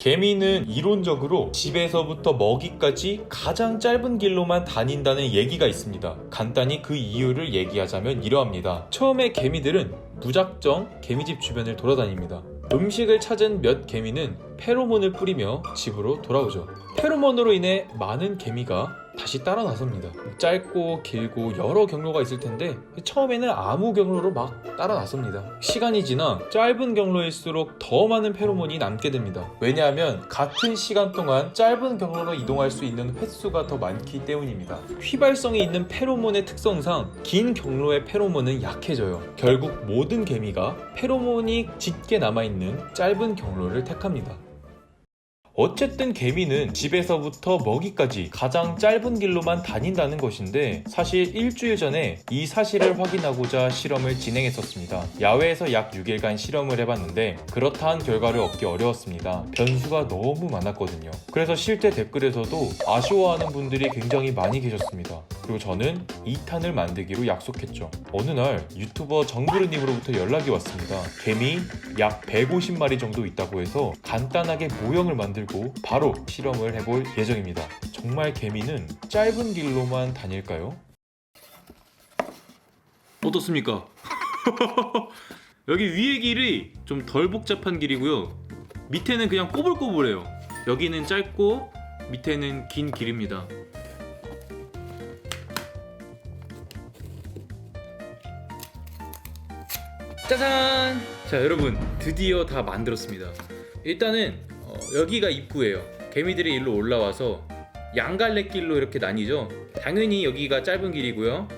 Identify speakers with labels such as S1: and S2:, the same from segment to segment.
S1: 개미는 이론적으로 집에서부터 먹이까지 가장 짧은 길로만 다닌다는 얘기가 있습니다. 간단히 그 이유를 얘기하자면 이러합니다. 처음에 개미들은 무작정 개미집 주변을 돌아다닙니다. 음식을 찾은 몇 개미는 페로몬을 뿌리며 집으로 돌아오죠. 페로몬으로 인해 많은 개미가 다시 따라 나섭니다. 짧고 길고 여러 경로가 있을 텐데 처음에는 아무 경로로 막 따라 나섭니다. 시간이 지나 짧은 경로일수록 더 많은 페로몬이 남게 됩니다. 왜냐하면 같은 시간 동안 짧은 경로로 이동할 수 있는 횟수가 더 많기 때문입니다. 휘발성이 있는 페로몬의 특성상 긴 경로의 페로몬은 약해져요. 결국 모든 개미가 페로몬이 짙게 남아있는 짧은 경로를 택합니다. 어쨌든 개미는 집에서부터 먹이까지 가장 짧은 길로만 다닌다는 것인데 사실 일주일 전에 이 사실을 확인하고자 실험을 진행했었습니다. 야외에서 약 6일간 실험을 해봤는데 그렇다 한 결과를 얻기 어려웠습니다. 변수가 너무 많았거든요. 그래서 실제 댓글에서도 아쉬워하는 분들이 굉장히 많이 계셨습니다. 그리고 저는 2탄을 만들기로 약속했죠. 어느 날 유튜버 정부르님으로부터 연락이 왔습니다. 개미 약 150마리 정도 있다고 해서 간단하게 모형을 만들고 바로 실험을 해볼 예정입니다. 정말 개미는 짧은 길로만 다닐까요? 어떻습니까? 여기 위의 길이 좀 덜 복잡한 길이고요. 밑에는 그냥 꼬불꼬불해요. 여기는 짧고 밑에는 긴 길입니다. 짜잔! 자, 여러분 드디어 다 만들었습니다. 일단은 여기가 입구예요. 개미들이 일로 올라와서 양갈래길로 이렇게 나뉘죠. 당연히 여기가 짧은 길이고요.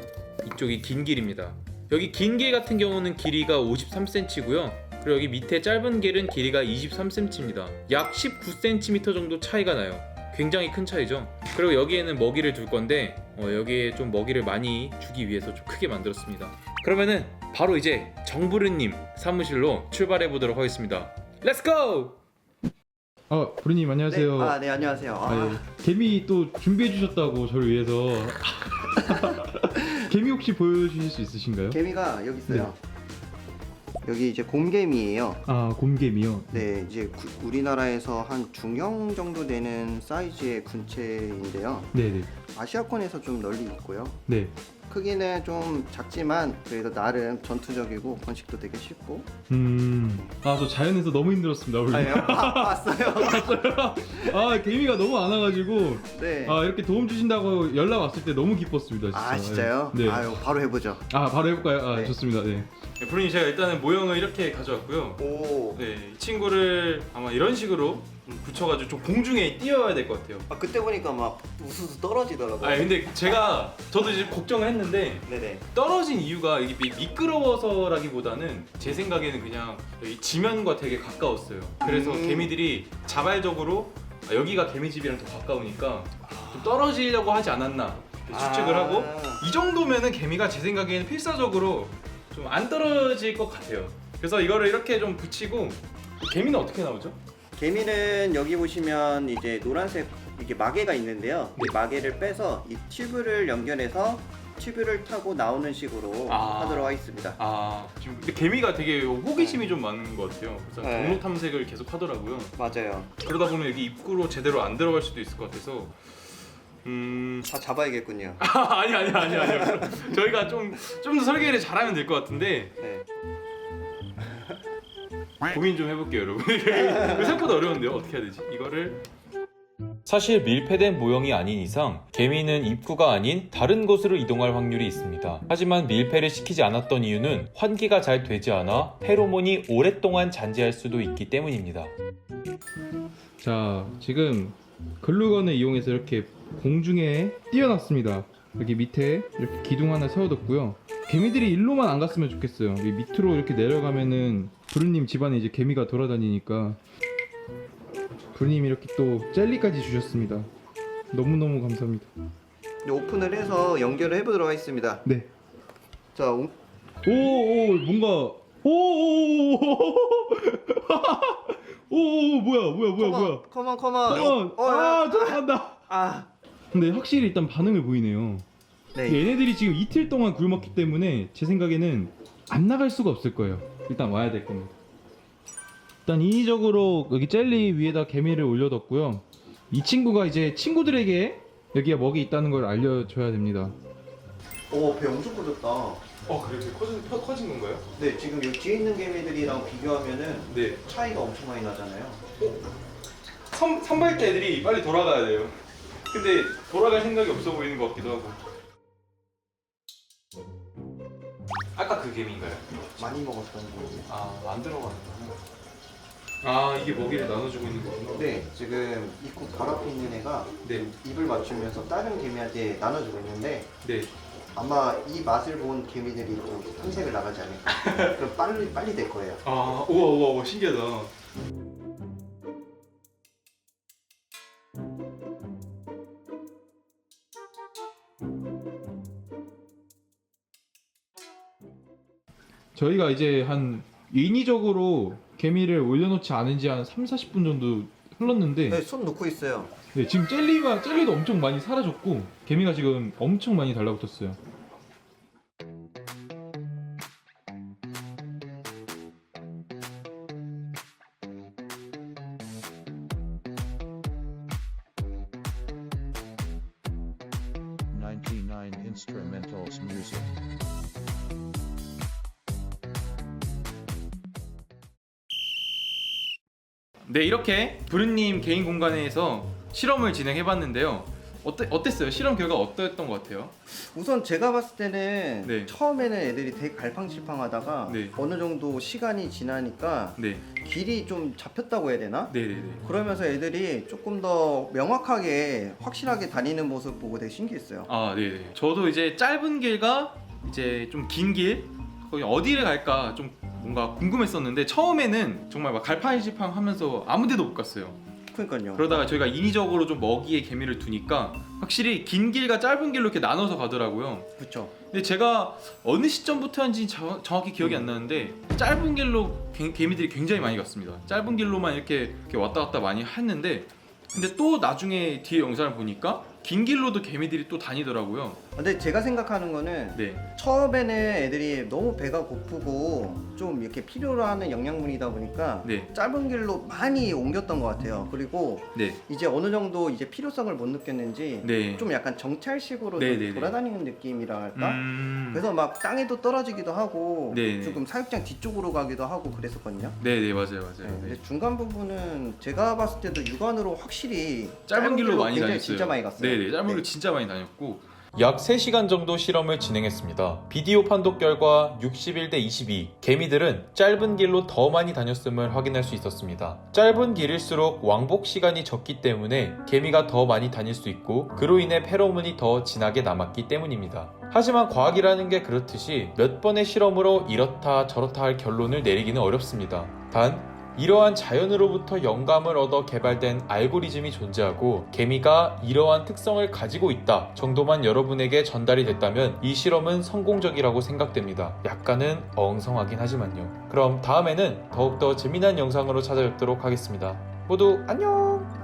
S1: 이쪽이 긴 길입니다. 여기 긴 길 같은 경우는 길이가 53cm고요. 그리고 여기 밑에 짧은 길은 길이가 23cm입니다. 약 19cm 정도 차이가 나요. 굉장히 큰 차이죠. 그리고 여기에는 먹이를 둘 건데 여기에 좀 먹이를 많이 주기 위해서 좀 크게 만들었습니다. 그러면은 바로 이제 정부르님 사무실로 출발해 보도록 하겠습니다. 렛츠 고!
S2: 부르님 안녕하세요.
S3: 네, 네 안녕하세요.
S2: 예. 개미 또 준비해 주셨다고 저를 위해서. 개미 혹시 보여주실 수 있으신가요?
S3: 개미가 여기 있어요. 여기 이제 곰개미예요.
S2: 곰개미요?
S3: 네, 이제 우리나라에서 한 중형 정도 되는 사이즈의 군체인데요.
S2: 네네.
S3: 아시아권에서 좀 널리 있고요.
S2: 네.
S3: 크기는 좀 작지만 그래도 나름 전투적이고 번식도 되게 쉽고.
S2: 저 자연에서 너무 힘들었습니다. 원래.
S3: 봤어요.
S2: 개미가 너무 안 와가지고.
S3: 네.
S2: 이렇게 도움 주신다고 연락 왔을 때 너무 기뻤습니다. 진짜.
S3: 진짜요?
S2: 네.
S3: 바로 해보죠.
S2: 바로 해볼까요?
S3: 네.
S2: 좋습니다. 네.
S1: 부르님 제가 일단은 모형을 이렇게 가져왔고요.
S3: 오.
S1: 네, 이 친구를 아마 이런 식으로 붙여가지고 좀 공중에 띄워야 될 것 같아요.
S3: 그때 보니까 막 우수수 떨어지더라고요.
S1: 근데 저도 이제 걱정을 했는데
S3: 네네.
S1: 떨어진 이유가 이게 미끄러워서라기보다는 제 생각에는 그냥 여기 지면과 되게 가까웠어요. 그래서 개미들이 자발적으로 여기가 개미집이랑 더 가까우니까 좀 떨어지려고 하지 않았나 추측을 하고, 이 정도면은 개미가 제 생각에는 필사적으로 좀 안 떨어질 것 같아요. 그래서 이거를 이렇게 좀 붙이고. 개미는 어떻게 나오죠?
S3: 개미는 여기 보시면 이제 노란색 이게 마개가 있는데요. 이 마개를 빼서 이 튜브를 연결해서 튜브를 타고 나오는 식으로 하도록 하겠습니다.
S1: 지금 근데 개미가 되게 호기심이 좀 많은 것 같아요. 그래서
S3: 네.
S1: 경로 탐색을 계속 하더라고요.
S3: 맞아요.
S1: 그러다 보면 여기 입구로 제대로 안 들어갈 수도 있을 것 같아서.
S3: 다 잡아야겠군요.
S1: 아니요. 저희가 좀 더 설계를 잘하면 될 것 같은데.
S3: 네.
S1: 고민 좀 해볼게요, 여러분. 생각보다 어려운데요. 어떻게 해야 되지? 이거를. 사실 밀폐된 모형이 아닌 이상 개미는 입구가 아닌 다른 곳으로 이동할 확률이 있습니다. 하지만 밀폐를 시키지 않았던 이유는 환기가 잘 되지 않아 페로몬이 오랫동안 잔재할 수도 있기 때문입니다.
S2: 자, 지금 글루건을 이용해서 이렇게 공중에 띄워놨습니다. 여기 밑에 이렇게 기둥 하나 세워뒀고요. 개미들이 일로만 안 갔으면 좋겠어요. 이 밑으로 이렇게 내려가면은 부르님 집안에 이제 개미가 돌아다니니까. 부르님이 이렇게 또 젤리까지 주셨습니다. 너무너무 감사합니다.
S3: 이제 오픈을 해서 연결을 해보도록 하겠습니다.
S2: 네.
S3: 자,
S2: 뭔가 뭐야.
S3: 컴온.
S2: 들어간다. 근데 확실히 일단 반응을 보이네요.
S3: 네.
S2: 얘네들이 지금 이틀 동안 굶었기 때문에 제 생각에는 안 나갈 수가 없을 거예요. 일단 와야 될 겁니다. 일단 인위적으로 여기 젤리 위에다 개미를 올려뒀고요. 이 친구가 이제 친구들에게 여기에 먹이 있다는 걸 알려줘야 됩니다.
S3: 오, 배 엄청 커졌다.
S1: 그래 되게 커진 건가요?
S3: 네, 지금 여기 뒤에 있는 개미들이랑 비교하면은
S1: 네.
S3: 차이가 엄청 많이 나잖아요.
S1: 선발 때 애들이 빨리 돌아가야 돼요. 근데 돌아갈 생각이 없어 보이는 것 같기도 하고. 아까 그 개미인가요?
S3: 많이 먹었던 거.
S1: 안 들어가는구나. 이게 먹이를 나눠주고 있는 거구나.
S3: 네, 지금 입구 바로 앞에 있는 애가
S1: 네.
S3: 입을 맞추면서 다른 개미한테 나눠주고 있는데
S1: 네.
S3: 아마 이 맛을 본 개미들이 또 탐색을 나가지 않을까. 그럼 빨리 될 거예요.
S1: 우와 신기하다.
S2: 저희가 이제 한 인위적으로 개미를 올려놓지 않은 지 한 30-40분 정도 흘렀는데
S3: 네, 손 놓고 있어요.
S2: 네, 지금 젤리도 엄청 많이 사라졌고 개미가 지금 엄청 많이 달라붙었어요.
S4: Instrumentals music.
S1: 네, 이렇게 부르님 개인 공간에서 실험을 진행해봤는데요. 어땠어요? 실험 결과 어땠던 것 같아요?
S3: 우선 제가 봤을 때는
S1: 네.
S3: 처음에는 애들이 되게 갈팡질팡하다가
S1: 네.
S3: 어느 정도 시간이 지나니까
S1: 네,
S3: 길이 좀 잡혔다고 해야 되나?
S1: 네네네.
S3: 그러면서 애들이 조금 더 명확하게 확실하게 다니는 모습 보고 되게 신기했어요.
S1: 네네. 저도 이제 짧은 길과 이제 좀 긴 길, 거기 어디를 갈까 좀 뭔가 궁금했었는데 처음에는 정말 막 갈팡질팡하면서 아무데도 못 갔어요.
S3: 그러니까요.
S1: 그러다가 저희가 인위적으로 좀 먹이에 개미를 두니까 확실히 긴 길과 짧은 길로 이렇게 나눠서 가더라고요.
S3: 그렇죠.
S1: 근데 제가 어느 시점부터인지 정확히 기억이 안 나는데 짧은 길로 개미들이 굉장히 많이 갔습니다. 짧은 길로만 이렇게 왔다 갔다 많이 했는데 근데 또 나중에 뒤에 영상을 보니까 긴 길로도 개미들이 또 다니더라고요.
S3: 근데 제가 생각하는 거는
S1: 네.
S3: 처음에는 애들이 너무 배가 고프고 좀 이렇게 필요로 하는 영양분이다 보니까
S1: 네.
S3: 짧은 길로 많이 옮겼던 것 같아요. 그리고
S1: 네.
S3: 이제 어느 정도 이제 필요성을 못 느꼈는지
S1: 네.
S3: 좀 약간 정찰식으로
S1: 네,
S3: 좀
S1: 네, 네.
S3: 돌아다니는 느낌이라 할까?
S1: 음...
S3: 그래서 막 땅에도 떨어지기도 하고
S1: 네, 네.
S3: 조금 사육장 뒤쪽으로 가기도 하고 그랬었거든요.
S1: 네네 맞아요.
S3: 네,
S1: 네.
S3: 근데 중간 부분은 제가 봤을 때도 육안으로 확실히
S1: 짧은 길로 많이
S3: 굉장히
S1: 다녔어요.
S3: 진짜 많이 갔어요.
S1: 네네 짧은 길로 진짜 많이 다녔고 약 3시간 정도 실험을 진행했습니다. 비디오 판독 결과 61대 22 개미들은 짧은 길로 더 많이 다녔음을 확인할 수 있었습니다. 짧은 길일수록 왕복 시간이 적기 때문에 개미가 더 많이 다닐 수 있고 그로 인해 페로몬이 더 진하게 남았기 때문입니다. 하지만 과학이라는 게 그렇듯이 몇 번의 실험으로 이렇다 저렇다 할 결론을 내리기는 어렵습니다. 단 이러한 자연으로부터 영감을 얻어 개발된 알고리즘이 존재하고 개미가 이러한 특성을 가지고 있다 정도만 여러분에게 전달이 됐다면 이 실험은 성공적이라고 생각됩니다. 약간은 엉성하긴 하지만요. 그럼 다음에는 더욱더 재미난 영상으로 찾아뵙도록 하겠습니다. 모두 안녕!